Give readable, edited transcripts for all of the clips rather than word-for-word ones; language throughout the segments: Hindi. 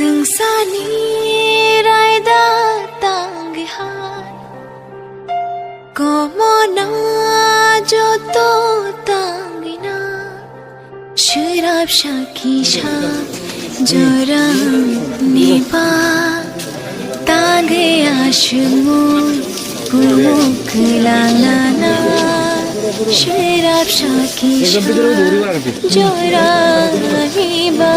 Sungsani raida tanghan Como na joto tangina Shurab shakisha jora nipa Tage ashmu pumuklana Shurab shakisha jora nipa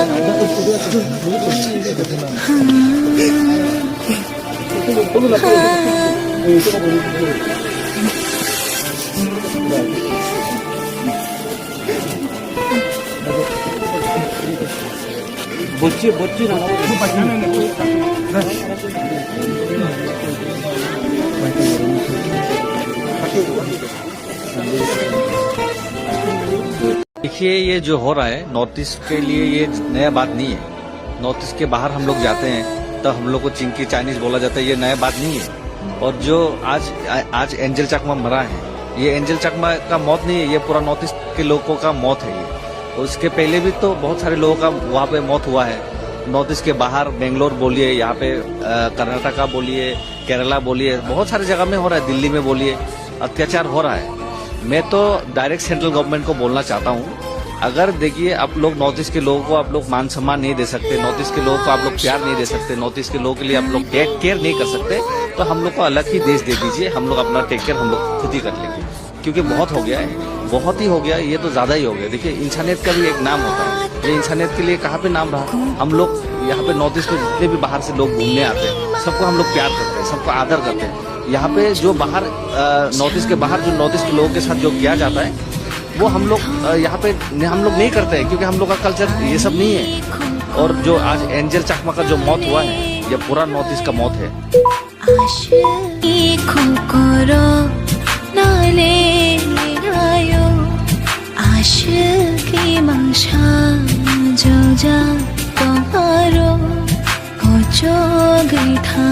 बच्चे ना देखिए, ये जो हो रहा है नॉर्थ ईस्ट के लिए ये नया बात नहीं है। नॉर्थ ईस्ट के बाहर हम लोग जाते हैं तो हम लोग को चिंकी चाइनीज बोला जाता है, ये नया बात नहीं है। और जो आज एंजल चकमा मरा है, ये एंजल चकमा का मौत नहीं है, ये पूरा नॉर्थ ईस्ट के लोगों का मौत है ये। और इसके पहले भी तो बहुत सारे लोगों का वहाँ पे मौत हुआ है। नॉर्थ ईस्ट के बाहर बेंगलोर बोलिए, यहाँ पे कर्नाटका बोलिए, केरला बोलिए, बहुत सारी जगह में हो रहा है, दिल्ली में बोलिए, अत्याचार हो रहा है। मैं तो डायरेक्ट सेंट्रल गवर्नमेंट को बोलना चाहता हूँ, अगर देखिए आप लोग नॉर्थ ईस्ट के लोगों को आप लोग मान सम्मान नहीं दे सकते, नॉर्थ ईस्ट के लोगों को आप लोग प्यार नहीं दे सकते, नॉर्थ ईस्ट के लोगों के लिए आप लोग टेक केयर नहीं कर सकते, तो हम लोग को अलग ही देश दे दीजिए। हम लोग अपना टेक केयर हम लोग खुद ही कर लेंगे, क्योंकि बहुत हो गया है, बहुत ही हो गया, ये तो ज्यादा ही हो गया। देखिए, इंसानियत का भी एक नाम होता है, ये इंसानियत के लिए कहाँ पे नाम रहा। हम लोग यहाँ पे नॉर्थ ईस्ट में जितने भी बाहर से लोग घूमने आते हैं, सबको हम लोग प्यार करते हैं, सबको आदर करते हैं। यहाँ पे जो बाहर नॉर्थ ईस्ट के बाहर जो नॉर्थ ईस्ट के लोगों के साथ जो किया जाता है, वो हम लोग यहाँ पे हम लोग नहीं करते हैं, क्योंकि हम लोग का कल्चर ये सब नहीं है। और जो आज एंजल चकमा का जो मौत हुआ है, ये पूरा नॉर्थ ईस्ट का मौत है। आशिकी मंशा जो जा तुम्हारो हो जो गई था